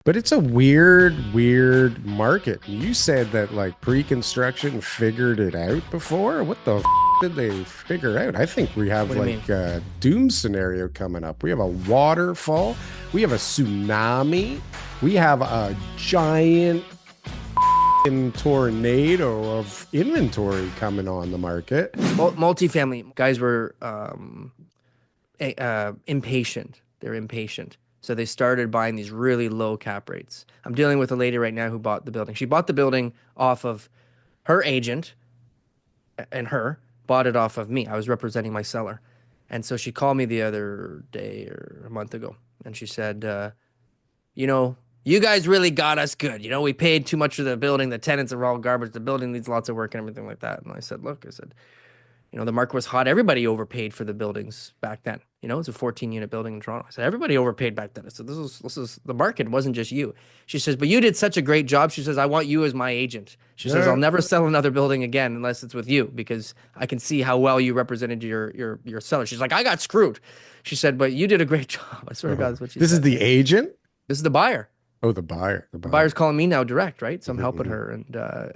But it's a weird market. You said that like pre-construction figured it out before. What the did they figure out? I think we have What do you mean? like a doom scenario coming up. We have a waterfall. We have a tsunami. We have a giant tornado of inventory coming on the market. Multifamily guys were impatient. They're impatient. So they started buying these really low cap rates. I'm dealing with a lady right now who bought the building. She bought the building off of her agent and her bought it off of me. I was representing my seller. And so she called me the other day or a month ago and she said, you know, you guys really got us good. You know, we paid too much for the building. The tenants are all garbage. The building needs lots of work and everything like that. And I said, look, I said, the market was hot. Everybody overpaid for the buildings back then. It's a 14-unit building in Toronto. I said, everybody overpaid back then. I said, this is the market. It wasn't just you. She says, but you did such a great job. She says, I want you as my agent. She says, I'll Yeah. never sell another building again unless it's with you because I can see how well you represented your seller. She's like, I got screwed. She said, but you did a great job. I swear to God, Oh, that's what she this is said. the agent. This is the buyer. Oh, the buyer. The The buyer. buyer's calling me now direct, right? So I'm helping Mhm. her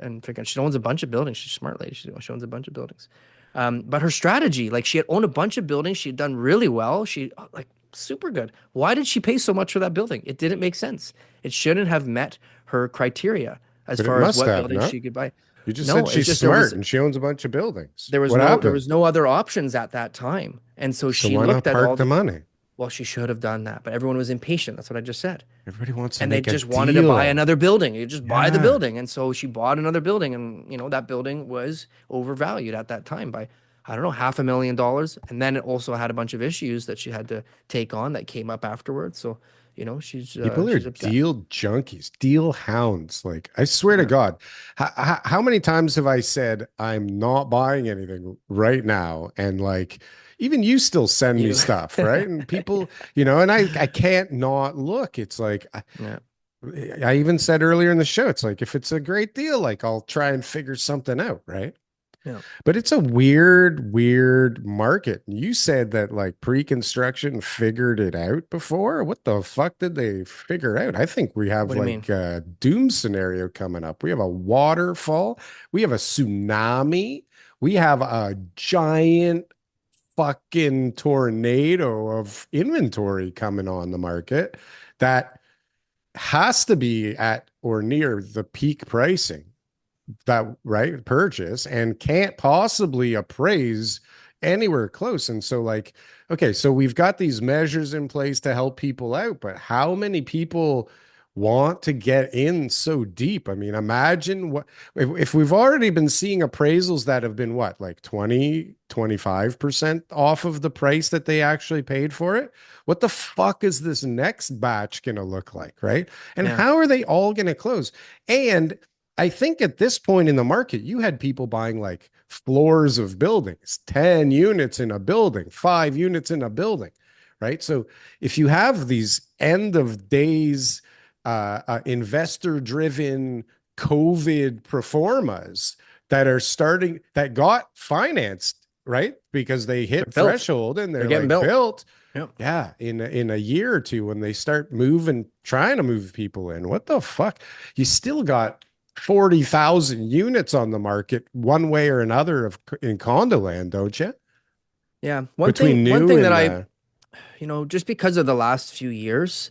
and figuring she owns a bunch of buildings. She's a smart lady. She owns a bunch of buildings. But her strategy, like she had owned a bunch of buildings, she had done really well. She like super good. Why did she pay so much for that building? It didn't make sense. It shouldn't have met her criteria as But it far as must what have, buildings no? she could buy. You just said No, it's she's just smart and she owns a bunch of buildings. What there happened? was no other options at that time. And so So she why not looked at park all the the money? well, she should have done that, but everyone was impatient. That's what I just said Everybody wants to and they make a just wanted to buy deal. another building. You just buy the Yeah. building. And so she bought another building and that building was overvalued at that time by I don't know, $500,000. And then it also had a bunch of issues that she had to take on that came up afterwards. So, People are she's upset. deal junkies, deal hounds. Like, I swear to Yeah. God, how many times have I said I'm not buying anything right now? And like, even you still send me You. stuff, right? And people, and I can't not look. It's like, Yeah. I even said earlier in the show, it's like, if it's a great deal, like, I'll try and figure something out, right? Yeah. But it's a weird market. You said that like pre-construction figured it out before. What the fuck did they figure out? I think we have What do you mean? like a doom scenario coming up. We have a waterfall. We have a tsunami. We have a giant fucking tornado of inventory coming on the market that has to be at or near the peak pricing that right purchase and can't possibly appraise anywhere close. And so like, okay, so we've got these measures in place to help people out, but how many people want to get in so deep? I mean, imagine what if we've already been seeing appraisals that have been what, like 20-25% off of the price that they actually paid for it. What the fuck is this next batch going to look like, right? And Yeah. how are they all going to close? And I think at this point in the market, you had people buying like floors of buildings, 10 units in a building, 5 units in a building, right? So if you have these end of days, investor driven COVID performas that are starting, that got financed, right? Because they They're hit built. threshold and They're they're getting like built. built. Yeah. Yeah, in a year or two when they start moving, trying to move people in. What the fuck? You still got 40,000 units on the market one way or another of in condo land, don't you? Yeah. Between One new thing that and just because of the last few years,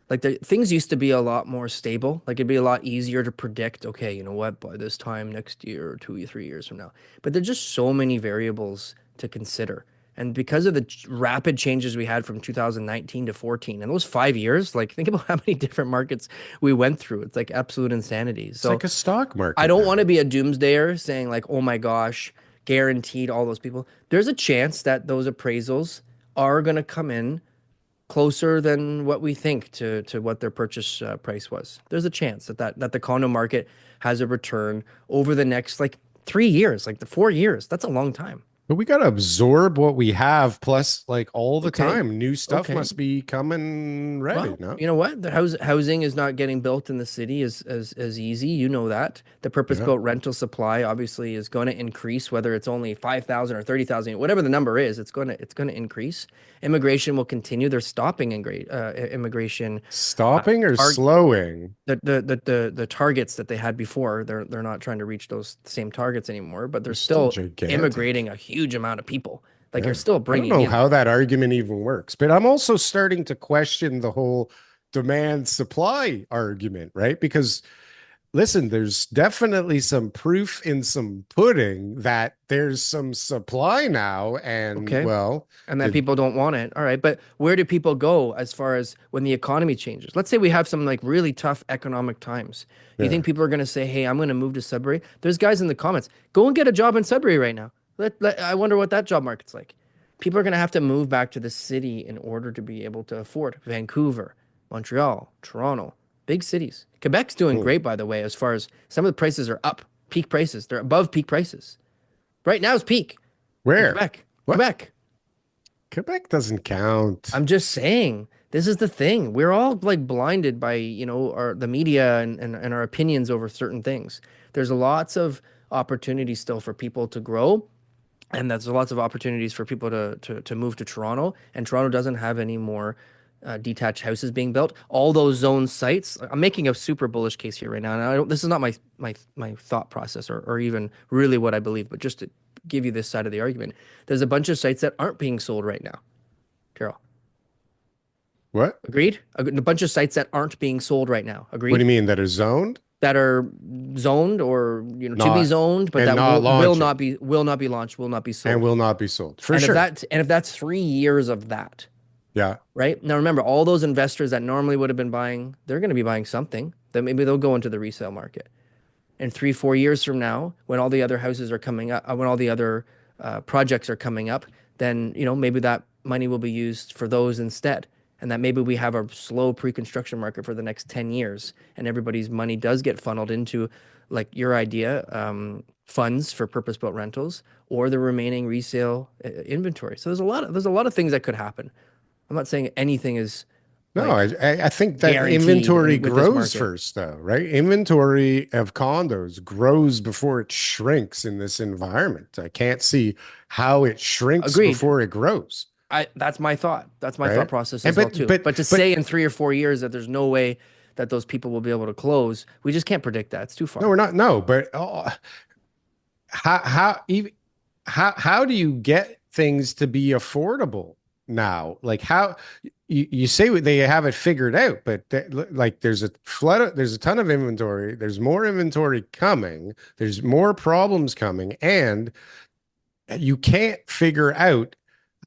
like things used to be a lot more stable. Like it'd be a lot easier to predict, okay, you know what, by this time next year or 2 or 3 years from now. But there's just so many variables to consider. And because of the rapid changes we had from 2019 to 14, and those 5 years, like think about how many different markets we went through. It's like absolute insanity. it's So like a stock I market don't want to now. be a doomsdayer saying like, oh my gosh, guaranteed all those people. There's a chance that those appraisals are going to come in closer than what we think to what their purchase price was. There's a chance that the condo market has a return over the next like 3 years, like the 4 years. That's a long time. But we got to absorb what we have, plus, like all the Okay. time, new stuff Okay. must be coming ready. Well, No, you know what? The housing is not getting built in the city as easy. You know that. The yeah, purpose-built rental supply obviously is going to increase, whether it's only 5,000 or 30,000, whatever the number is, it's going to increase. Immigration will continue. They're stopping immigration stopping or tar slowing? the targets that they had before. They're not trying to reach those same targets anymore, but they're They're still still gigantic. immigrating a huge amount of people. Like you're Yeah. still I don't bringing know in. how that argument even works, but I'm also starting to question the whole demand supply argument, right? Because listen, there's definitely some proof in some pudding that there's some supply now. And Okay. well, And that did, people don't want it. All right. But where do people go as far as when the economy changes? Let's say we have some like really tough economic times. You yeah, think people are going to say, hey, I'm going to move to Sudbury? There's guys in the comments, go and get a job in Sudbury right now. I wonder what that job market's like. People are going to have to move back to the city in order to be able to afford Vancouver, Montreal, Toronto, big cities. Quebec's doing hmm. great, by the way, as far as some of the prices are up, peak prices. They're above peak prices. Right now is peak in Where? Quebec. What? Quebec. Quebec doesn't count. I'm just saying, this is the thing. We're all like blinded by, the media and our opinions over certain things. There's lots of opportunities still for people to grow, and there's lots of opportunities for people to move to Toronto. And Toronto doesn't have any more detached houses being built. All those zone sites. I'm making a super bullish case here right now, and this is not my thought process or even really what I believe, but just to give you this side of the argument. There's a bunch of sites that aren't being sold right now, Carol. What? Agreed? A bunch of sites that aren't being sold right now. What do Agreed? you mean that are zoned? That are zoned or to be Not zoned, but and that not launching will not be launched, will not be and sold. will not be sold for And sure. if that's 3 years of that, Yeah. right? Now remember, all those investors that normally would have been buying, they're going to be buying something. Then maybe they'll go into the resale market. And 3, 4 years from now, when all the other houses are coming up, when all the other projects are coming up, then maybe that money will be used for those instead, and that maybe we have a slow pre-construction market for the next 10 years, and everybody's money does get funneled into, like your idea, funds for purpose-built rentals or the remaining resale inventory. So there's a lot of things that could happen. I'm not saying anything is No, I, like I think that guaranteed inventory in with this grows market. first, though, right? Inventory of condos grows before it shrinks in this environment. I can't see how it shrinks Agreed. before it grows, That's my thought. That's my thought right? process And as well too. But to but say in 3 or 4 years that there's no way that those people will be able to close, we just can't predict that. It's too no, we're far. not. No, but how even how do you get things to be affordable now? Like how you say they have it figured out, but like there's a flood, there's a ton of inventory, there's more inventory coming, there's more problems coming, and you can't figure out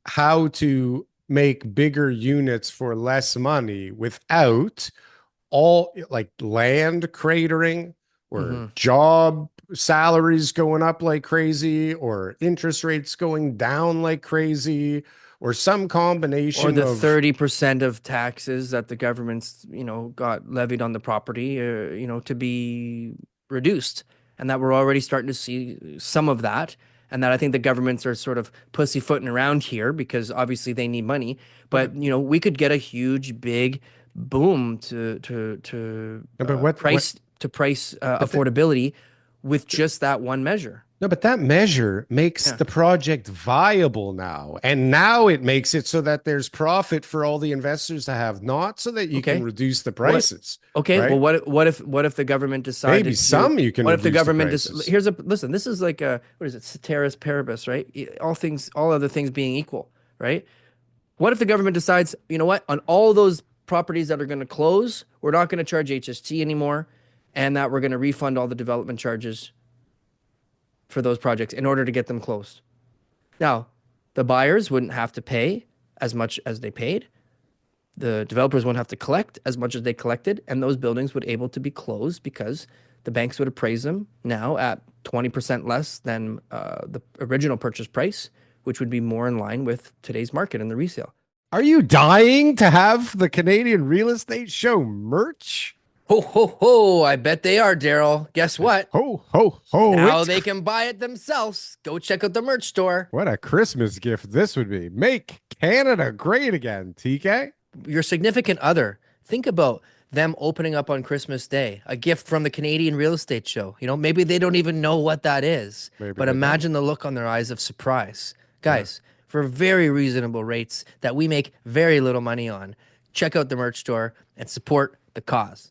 how to make bigger units for less money without all like land cratering or Hmm. job salaries going up like crazy or interest rates going down like crazy or some Or combination the of 30% of taxes that the government's, got levied on the property, to be reduced. And that we're already starting to see some of that. And that I think the governments are sort of pussyfooting around here because obviously they need money. but But, we could get a huge, big boom to but price but the, affordability with just that one measure. no, but that measure makes Yeah. the project viable now. And now it makes it so that there's profit for all the investors to have, not so that you can Okay. reduce the What? prices, Okay. Well, right? what if the government Maybe decided to? some you can What if the reduce the government prices. here's a listen. This is like a what is it? Ceteris paribus, right? All other things being equal, right? What if the government decides, you know what, on all those properties that are going to close, we're not going to charge HST anymore, and that we're going to refund all the development charges for those projects in order to get them closed. Now, the buyers wouldn't have to pay as much as they paid. The developers won't have to collect as much as they collected, and those buildings would able to be closed because the banks would appraise them now at 20% less than the original purchase price, which would be more in line with today's market and the resale. Are you dying to have the Canadian real estate show merch? Ho, ho, ho. I bet they are, Daryl. Guess what? Ho, ho, ho. Now they can buy it themselves. Go check out the merch store. What a Christmas gift this would be. Make Canada great again, TK. Your significant other, think about them opening up on Christmas Day, a gift from the Canadian Real Estate Show. You know, maybe they don't even know what that is, Maybe but they don't. imagine the look on their eyes of surprise. Yeah. Guys, for very reasonable rates that we make very little money on, check out the merch store and support the cause.